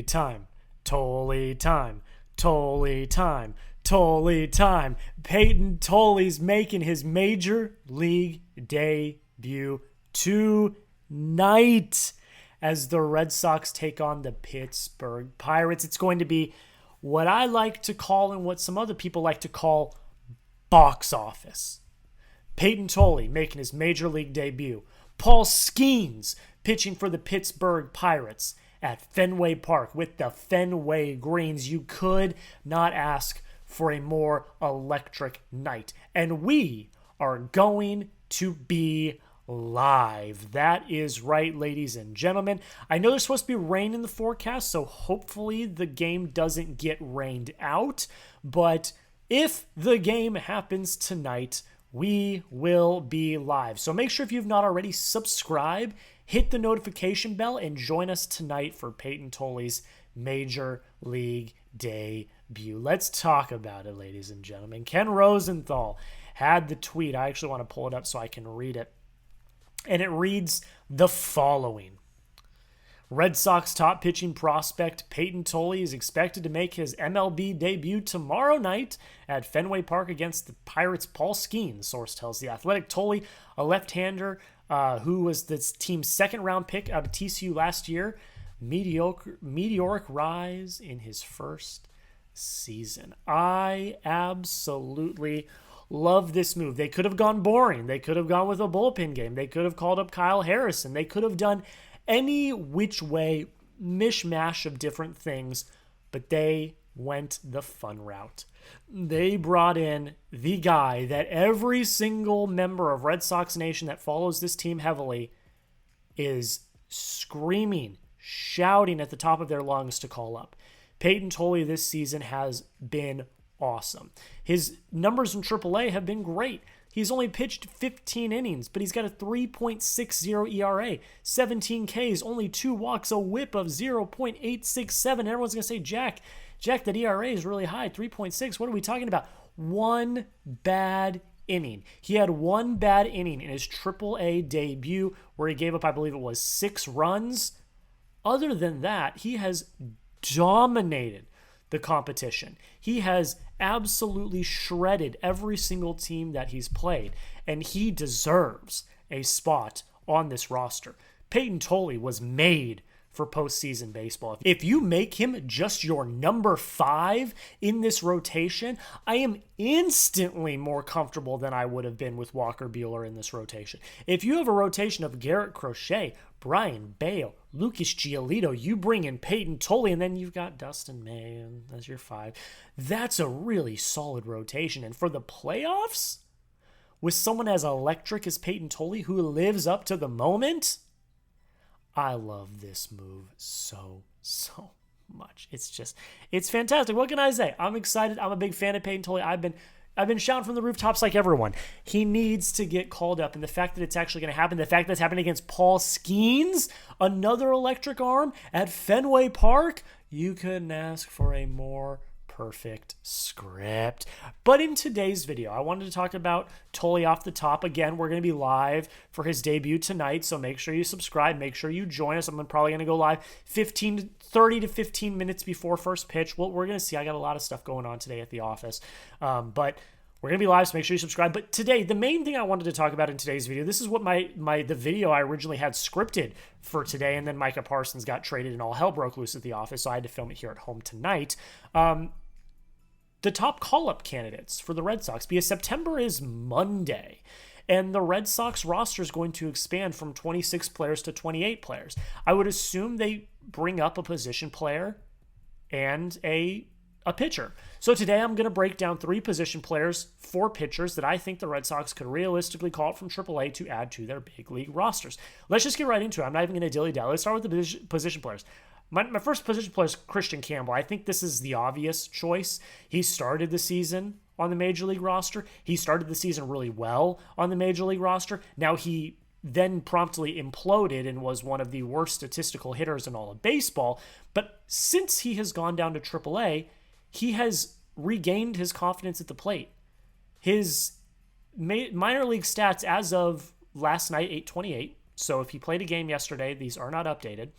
time, Tolley time, Tolley time, Tolley time. Peyton Tolley's making his major league debut tonight as the Red Sox take on the Pittsburgh Pirates. It's going to be what I like to call and what some other people like to call box office. Peyton Tolley making his major league debut. Paul Skenes pitching for the Pittsburgh Pirates at Fenway Park with the Fenway Greens. You could not ask for a more electric night. And we are going to be live. That is right, ladies and gentlemen. I know there's supposed to be rain in the forecast, so hopefully the game doesn't get rained out. But if the game happens tonight, we will be live. So make sure if you've not already, subscribe, hit the notification bell, and join us tonight for Peyton Tolley's Major League debut. Let's talk about it, ladies and gentlemen. Ken Rosenthal had the tweet. I actually want to pull it up so I can read it. And it reads the following. Red Sox top pitching prospect Peyton Tolley is expected to make his MLB debut tomorrow night at Fenway Park against the Pirates' Paul Skenes, source tells The Athletic. Tolley, a left-hander who was the team's second-round pick out of TCU last year, meteoric rise in his first season. I absolutely love this move. They could have gone boring. They could have gone with a bullpen game. They could have called up Kyle Harrison. They could have done any which way mishmash of different things, but they went the fun route. They brought in the guy that every single member of Red Sox Nation that follows this team heavily is screaming, shouting at the top of their lungs to call up. Peyton Tolley this season has been awesome. His numbers in AAA have been great. He's only pitched 15 innings, but he's got a 3.60 ERA, 17 Ks, only 2 walks, a whip of 0.867. Everyone's going to say, Jack, that ERA is really high, 3.6. What are we talking about? One bad inning. He had one bad inning in his AAA debut where he gave up, I believe it was 6 runs. Other than that, he has dominated the competition. He has absolutely shredded every single team that he's played, and he deserves a spot on this roster. Peyton Tolley was made for postseason baseball. If you make him just your number 5 in this rotation, I am instantly more comfortable than I would have been with Walker Buehler in this rotation. If you have a rotation of Garrett Crochet, Brian Bale, Lucas Giolito, you bring in Peyton Tolley, and then you've got Dustin May as your 5. That's a really solid rotation. And for the playoffs, with someone as electric as Peyton Tolley who lives up to the moment, I love this move so much. It's fantastic. What can I say? I'm excited. I'm a big fan of Peyton Tolley. I've been shouting from the rooftops like everyone. He needs to get called up. And the fact that it's actually going to happen, the fact that it's happening against Paul Skenes, another electric arm at Fenway Park, you couldn't ask for a more perfect script. But in today's video, I wanted to talk about Tolley off the top. Again, we're going to be live for his debut tonight, so make sure you subscribe. Make sure you join us. I'm probably going to go live 30 to 15 minutes before first pitch. Well, we're going to see. I got a lot of stuff going on today at the office, but we're going to be live, so make sure you subscribe. But today, the main thing I wanted to talk about in today's video, this is what the video I originally had scripted for today, and then Micah Parsons got traded and all hell broke loose at the office, so I had to film it here at home tonight. The top call-up candidates for the Red Sox, because September is Monday, and the Red Sox roster is going to expand from 26 players to 28 players. I would assume they bring up a position player and a pitcher. So today I'm going to break down 3 position players, 4 pitchers that I think the Red Sox could realistically call up from AAA to add to their big league rosters. Let's just get right into it. I'm not even going to dilly-dally. Let's start with the position players. My first position player is Kristian Campbell. I think this is the obvious choice. He started the season on the Major League roster. He started the season really well on the Major League roster. Now he then promptly imploded and was one of the worst statistical hitters in all of baseball. But since he has gone down to AAA, he has regained his confidence at the plate. His minor league stats as of last night, 8/28. So if he played a game yesterday, these are not updated.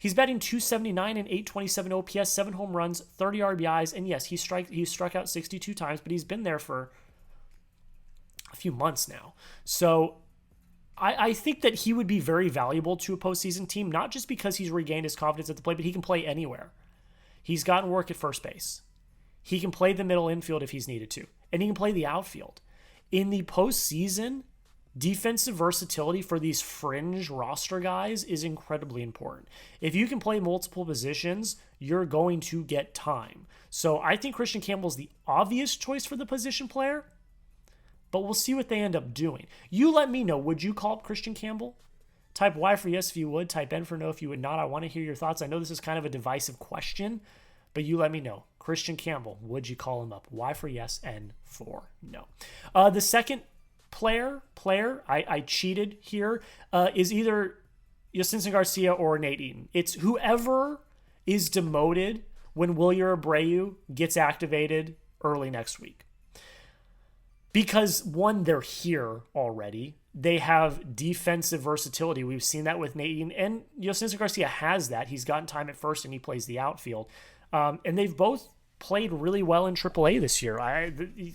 He's batting .279 and .827 OPS, 7 home runs, 30 RBIs, and yes, he struck out 62 times, but he's been there for a few months now. So I think that he would be very valuable to a postseason team, not just because he's regained his confidence at the plate, but he can play anywhere. He's gotten work at first base. He can play the middle infield if he's needed to, and he can play the outfield. In the postseason, defensive versatility for these fringe roster guys is incredibly important. If you can play multiple positions, you're going to get time. So I think Kristian Campbell is the obvious choice for the position player, but we'll see what they end up doing. You let me know. Would you call up Kristian Campbell? Type Y for yes if you would. Type N for no if you would not. I want to hear your thoughts. I know this is kind of a divisive question, but you let me know. Kristian Campbell, would you call him up? Y for yes, N for no. The second player, I cheated here, is either Jhostynxon Garcia or Nate Eaton. It's whoever is demoted when Wilyer Abreu gets activated early next week. Because, one, they're here already. They have defensive versatility. We've seen that with Nate Eaton, and Jhostynxon Garcia has that. He's gotten time at first, and he plays the outfield. And they've both played really well in AAA this year.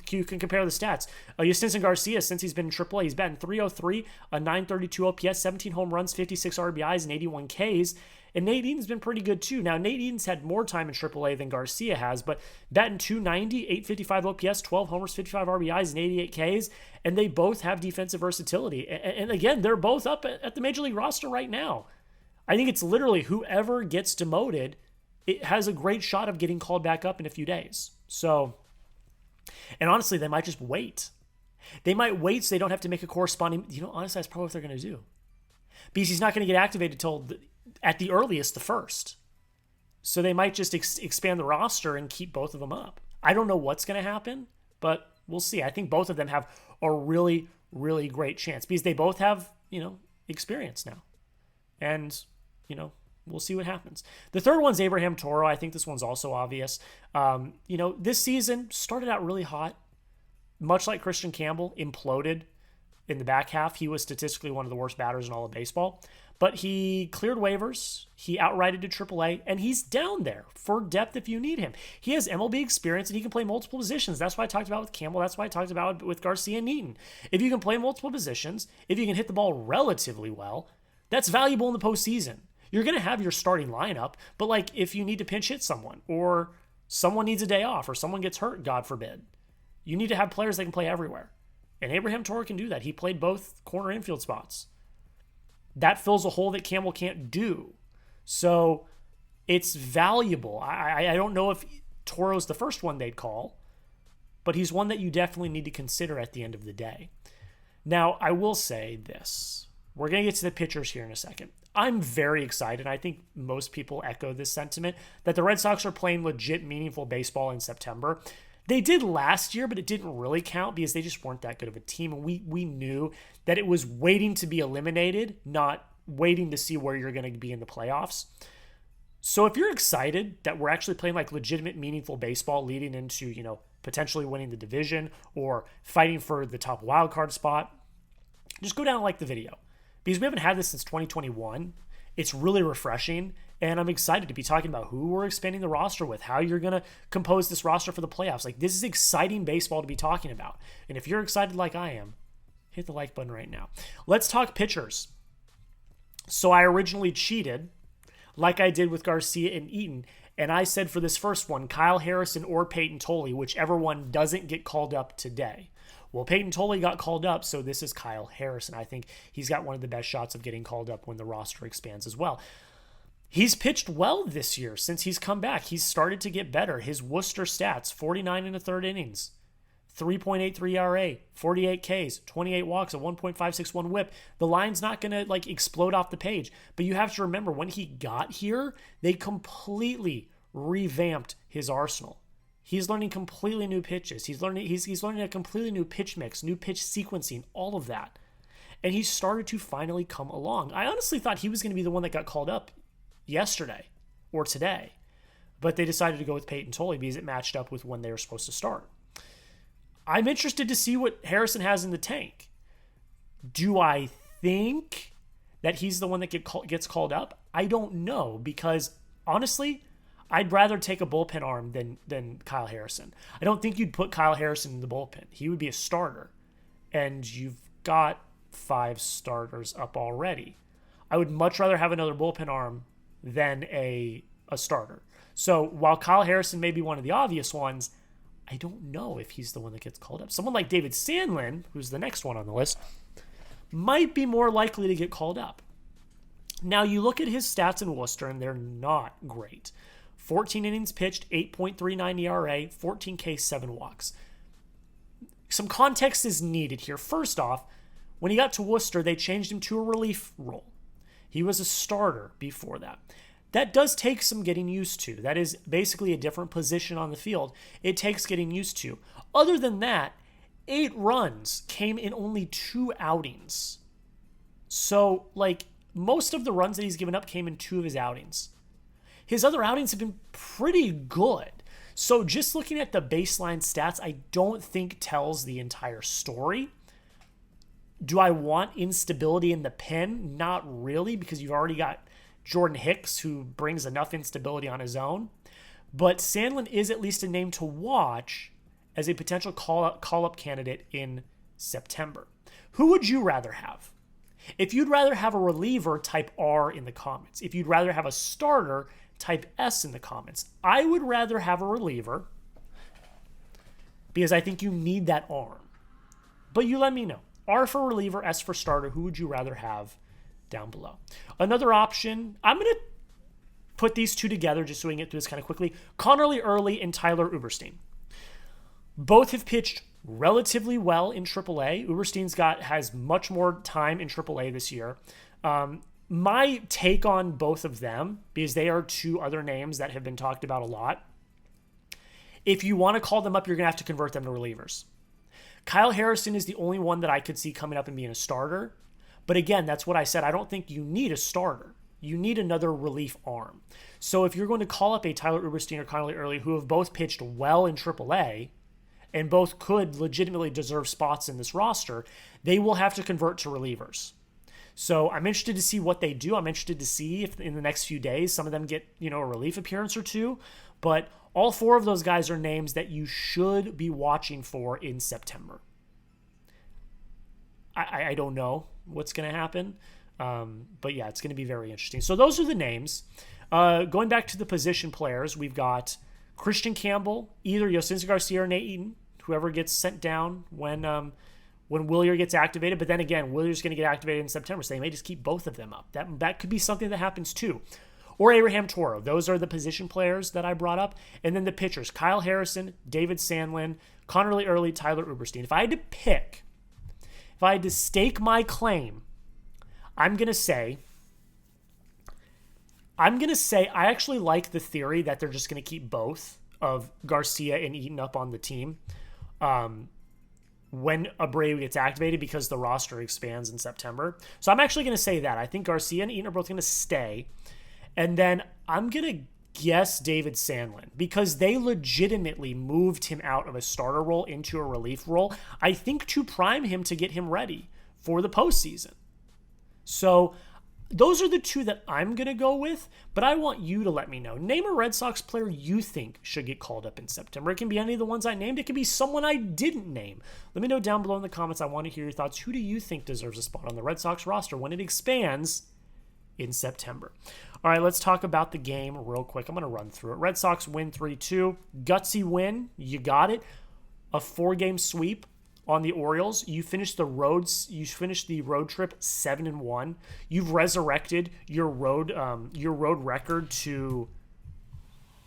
You can compare the stats. Jhostynxon Garcia, since he's been in AAA, he's batting .303, a .932 OPS, 17 home runs, 56 RBIs, and 81 Ks. And Nate Eaton's been pretty good too. Now, Nate Eaton's had more time in AAA than Garcia has, but batting .290, 855 OPS, 12 homers, 55 RBIs, and 88 Ks. And they both have defensive versatility. And again, they're both up at the Major League roster right now. I think it's literally whoever gets demoted, it has a great shot of getting called back up in a few days. So, and honestly, they might just wait. They might wait so they don't have to make a corresponding, honestly, that's probably what they're going to do. Because he's not going to get activated till at the earliest, the first. So they might just expand the roster and keep both of them up. I don't know what's going to happen, but we'll see. I think both of them have a really, really great chance because they both have, experience now. And, we'll see what happens. The third one's Abraham Toro. I think this one's also obvious. This season started out really hot. Much like Kristian Campbell, imploded in the back half. He was statistically one of the worst batters in all of baseball. But he cleared waivers. He outrighted to AAA, and he's down there for depth if you need him. He has MLB experience, and he can play multiple positions. That's what I talked about with Campbell. That's what I talked about with Garcia and Eaton. If you can play multiple positions, if you can hit the ball relatively well, that's valuable in the postseason. You're going to have your starting lineup, but if you need to pinch hit someone, or someone needs a day off, or someone gets hurt, God forbid, you need to have players that can play everywhere. And Abraham Toro can do that. He played both corner infield spots. That fills a hole that Campbell can't do. So it's valuable. I don't know if Toro's the first one they'd call, but he's one that you definitely need to consider at the end of the day. Now, I will say this. We're going to get to the pitchers here in a second. I'm very excited. I think most people echo this sentiment that the Red Sox are playing legit, meaningful baseball in September. They did last year, but it didn't really count because they just weren't that good of a team. And we knew that it was waiting to be eliminated, not waiting to see where you're going to be in the playoffs. So if you're excited that we're actually playing legitimate, meaningful baseball leading into, potentially winning the division or fighting for the top wild card spot, just go down and like the video. Because we haven't had this since 2021. It's really refreshing. And I'm excited to be talking about who we're expanding the roster with, how you're going to compose this roster for the playoffs. This is exciting baseball to be talking about. And if you're excited like I am, hit the like button right now. Let's talk pitchers. So I originally cheated like I did with Garcia and Eaton. And I said for this first one, Kyle Harrison or Payton Tolley, whichever one doesn't get called up today. Well, Peyton Tolley got called up, so this is Kyle Harrison. I think he's got one of the best shots of getting called up when the roster expands as well. He's pitched well this year since he's come back. He's started to get better. His Worcester stats, 49 and a third innings, 3.83 ERA, 48 Ks, 28 walks, a 1.561 whip. The line's not going to explode off the page. But you have to remember, when he got here, they completely revamped his arsenal. He's learning completely new pitches. He's learning a completely new pitch mix, new pitch sequencing, all of that. And he started to finally come along. I honestly thought he was going to be the one that got called up yesterday or today. But they decided to go with Peyton Tolley because it matched up with when they were supposed to start. I'm interested to see what Harrison has in the tank. Do I think that he's the one that gets called up? I don't know, because honestly, I'd rather take a bullpen arm than Kyle Harrison. I don't think you'd put Kyle Harrison in the bullpen. He would be a starter, and you've got 5 starters up already. I would much rather have another bullpen arm than a starter. So while Kyle Harrison may be one of the obvious ones, I don't know if he's the one that gets called up. Someone like David Sandlin, who's the next one on the list, might be more likely to get called up. Now, you look at his stats in Worcester, and they're not great. 14 innings pitched, 8.39 ERA, 14 Ks, 7 walks. Some context is needed here. First off, when he got to Worcester, they changed him to a relief role. He was a starter before that. That does take some getting used to. That is basically a different position on the field. It takes getting used to. Other than that, 8 runs came in only 2 outings. So, most of the runs that he's given up came in 2 of his outings. His other outings have been pretty good. So just looking at the baseline stats, I don't think tells the entire story. Do I want instability in the pen? Not really, because you've already got Jordan Hicks, who brings enough instability on his own. But Sandlin is at least a name to watch as a potential call-up candidate in September. Who would you rather have? If you'd rather have a reliever, type R in the comments. If you'd rather have a starter, type S in the comments. I would rather have a reliever because I think you need that arm. But you let me know. R for reliever, S for starter. Who would you rather have down below? Another option, I'm going to put these two together just so we can get through this kind of quickly. Connelly early and Tyler Uberstine. Both have pitched relatively well in AAA. Uberstein's has much more time in AAA this year. My take on both of them, because they are 2 other names that have been talked about a lot, if you want to call them up, you're going to have to convert them to relievers. Kyle Harrison is the only one that I could see coming up and being a starter. But again, that's what I said. I don't think you need a starter. You need another relief arm. So if you're going to call up a Tyler Uberstine or Connelly early, who have both pitched well in AAA, and both could legitimately deserve spots in this roster, they will have to convert to relievers. So I'm interested to see what they do. I'm interested to see if in the next few days some of them get, a relief appearance or 2. But all 4 of those guys are names that you should be watching for in September. I don't know what's going to happen. But yeah, it's going to be very interesting. So those are the names. Going back to the position players, we've got Kristian Campbell, either Jhostynxon Garcia or Eaton, whoever gets sent down when Willier gets activated. But then again, Willier's going to get activated in September, so they may just keep both of them up. That could be something that happens too. Or Abraham Toro. Those are the position players that I brought up. And then the pitchers, Kyle Harrison, David Sandlin, Connelly early, Tyler Uberstine. If I had to stake my claim, I'm going to say I actually like the theory that they're just going to keep both of Garcia and Eaton up on the team when Abreu gets activated, because the roster expands in September. So I'm actually going to say that. I think Garcia and Eaton are both going to stay. And then I'm going to guess David Sandlin, because they legitimately moved him out of a starter role into a relief role, I think to prime him to get him ready for the postseason. So those are the 2 that I'm going to go with, but I want you to let me know. Name a Red Sox player you think should get called up in September. It can be any of the ones I named. It can be someone I didn't name. Let me know down below in the comments. I want to hear your thoughts. Who do you think deserves a spot on the Red Sox roster when it expands in September? All right, let's talk about the game real quick. I'm going to run through it. Red Sox win 3-2. Gutsy win. You got it. A 4-game sweep on the Orioles. You finished the road trip 7-1. You've resurrected your road record to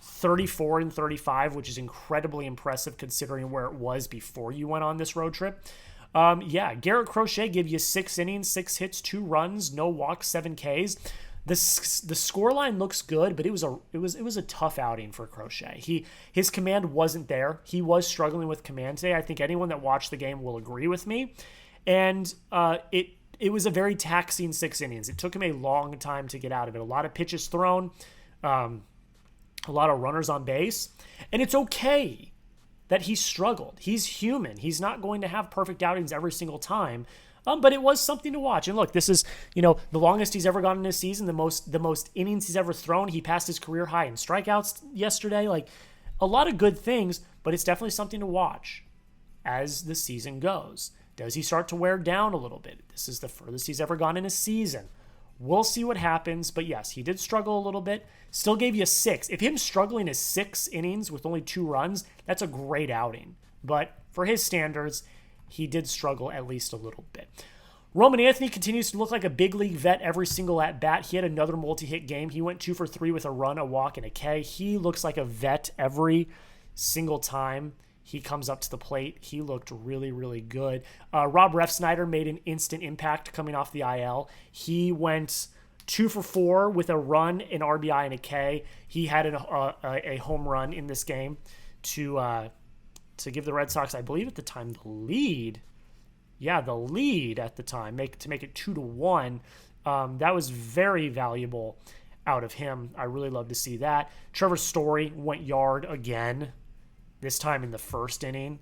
34-35, which is incredibly impressive considering where it was before you went on this road trip. Garrett Crochet gave you 6 innings, 6 hits, 2 runs, no walks, 7 Ks. The scoreline looks good, but it was a tough outing for Crochet. His command wasn't there. He was struggling with command today. I think anyone that watched the game will agree with me. And it was a very taxing 6 innings. It took him a long time to get out of it. A lot of pitches thrown, a lot of runners on base, and it's okay that he struggled. He's human. He's not going to have perfect outings every single time. But it was something to watch. And look, this is, the longest he's ever gone in his season, the most innings he's ever thrown. He passed his career high in strikeouts yesterday. Like, a lot of good things, but it's definitely something to watch as the season goes. Does he start to wear down a little bit? This is the furthest he's ever gone in a season. We'll see what happens, but yes, he did struggle a little bit. Still gave you 6. If him struggling is 6 innings with only 2 runs, that's a great outing. But for his standards, he did struggle at least a little bit. Roman Anthony continues to look like a big league vet every single at-bat. He had another multi-hit game. He went 2 for 3 with a run, a walk, and a K. He looks like a vet every single time he comes up to the plate. He looked really, really good. Rob Refsnyder made an instant impact coming off the IL. He went 2 for 4 with a run, an RBI, and a K. He had a home run in this game to give the Red Sox, I believe at the time, the lead. Yeah, the lead at the time, to make it 2-1. That was very valuable out of him. I really love to see that. Trevor Story went yard again, this time in the first inning.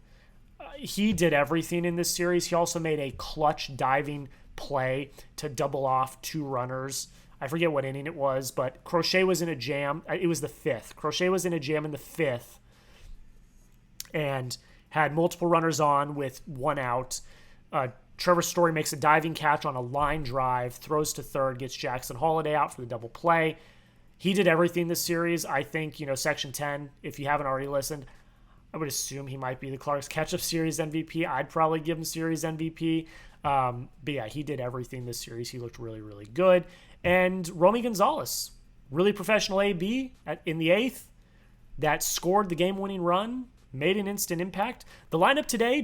He did everything in this series. He also made a clutch diving play to double off 2 runners. I forget what inning it was, but Crochet was in a jam. It was the 5th. Crochet was in a jam in the 5th and had multiple runners on with 1 out. Trevor Story makes a diving catch on a line drive, throws to third, gets Jackson Holiday out for the double play. He did everything this series. I think, Section 10, if you haven't already listened, I would assume he might be the Clark's Catch-Up Series MVP. I'd probably give him Series MVP. But yeah, he did everything this series. He looked really, really good. And Romy Gonzalez, really professional AB in the 8th, that scored the game-winning run, made an instant impact. The lineup today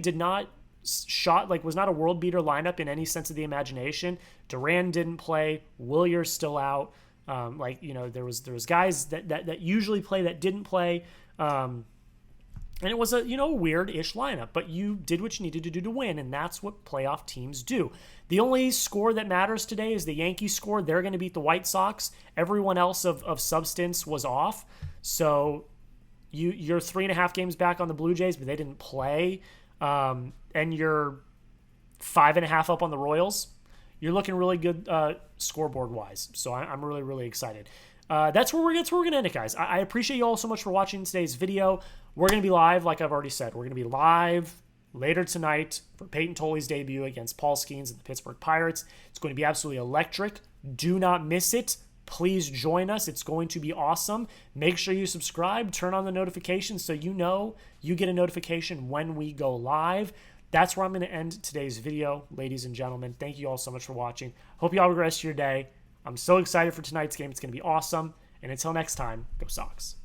was not a world beater lineup in any sense of the imagination. Duran didn't play. Willier's still out. There was guys that usually play that didn't play. And it was a weird-ish lineup, but you did what you needed to do to win, and that's what playoff teams do. The only score that matters today is the Yankees score. They're going to beat the White Sox. Everyone else of substance was off. So you're 3.5 games back on the Blue Jays, but they didn't play. And you're 5.5 up on the Royals. You're looking really good scoreboard-wise. So I'm really, really excited. That's where we're going to end it, guys. I appreciate you all so much for watching today's video. We're going to be live, like I've already said. We're going to be live later tonight for Peyton Tolle's debut against Paul Skenes and the Pittsburgh Pirates. It's going to be absolutely electric. Do not miss it. Please join us. It's going to be awesome. Make sure you subscribe. Turn on the notifications so you get a notification when we go live. That's where I'm going to end today's video, ladies and gentlemen. Thank you all so much for watching. Hope you all have a good rest of your day. I'm so excited for tonight's game. It's going to be awesome. And until next time, go Sox.